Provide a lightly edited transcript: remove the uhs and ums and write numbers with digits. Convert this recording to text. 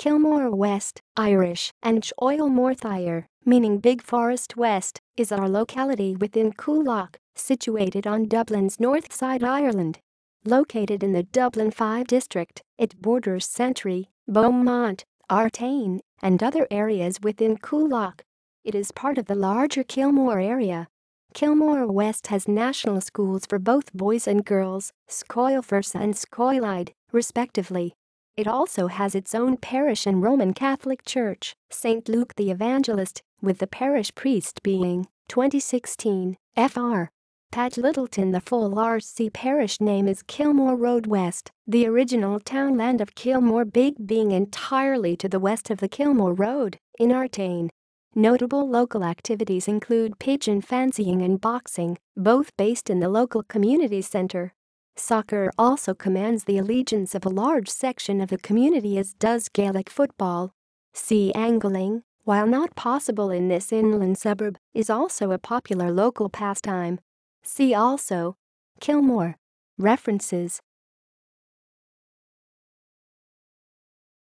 Kilmore West, Irish, and Choill Mhór Thiar, meaning Big Forest West, is our locality within Coolock, situated on Dublin's Northside, Ireland. Located in the Dublin 5 district, it borders Santry, Beaumont, Artane, and other areas within Coolock. It is part of the larger Kilmore area. Kilmore West has national schools for both boys and girls, Scoil Fhursa and Scoil, respectively. It also has its own parish and Roman Catholic Church, St. Luke the Evangelist, with the parish priest being, 2016, Fr. Pat Littleton. The full RC parish name is Kilmore Road West, the original townland of Kilmore Big being entirely to the west of the Kilmore Road, in Artane. Notable local activities include pigeon fancying and boxing, both based in the local community centre. Soccer also commands the allegiance of a large section of the community, as does Gaelic football. Sea angling, while not possible in this inland suburb, is also a popular local pastime. See also Kilmore. References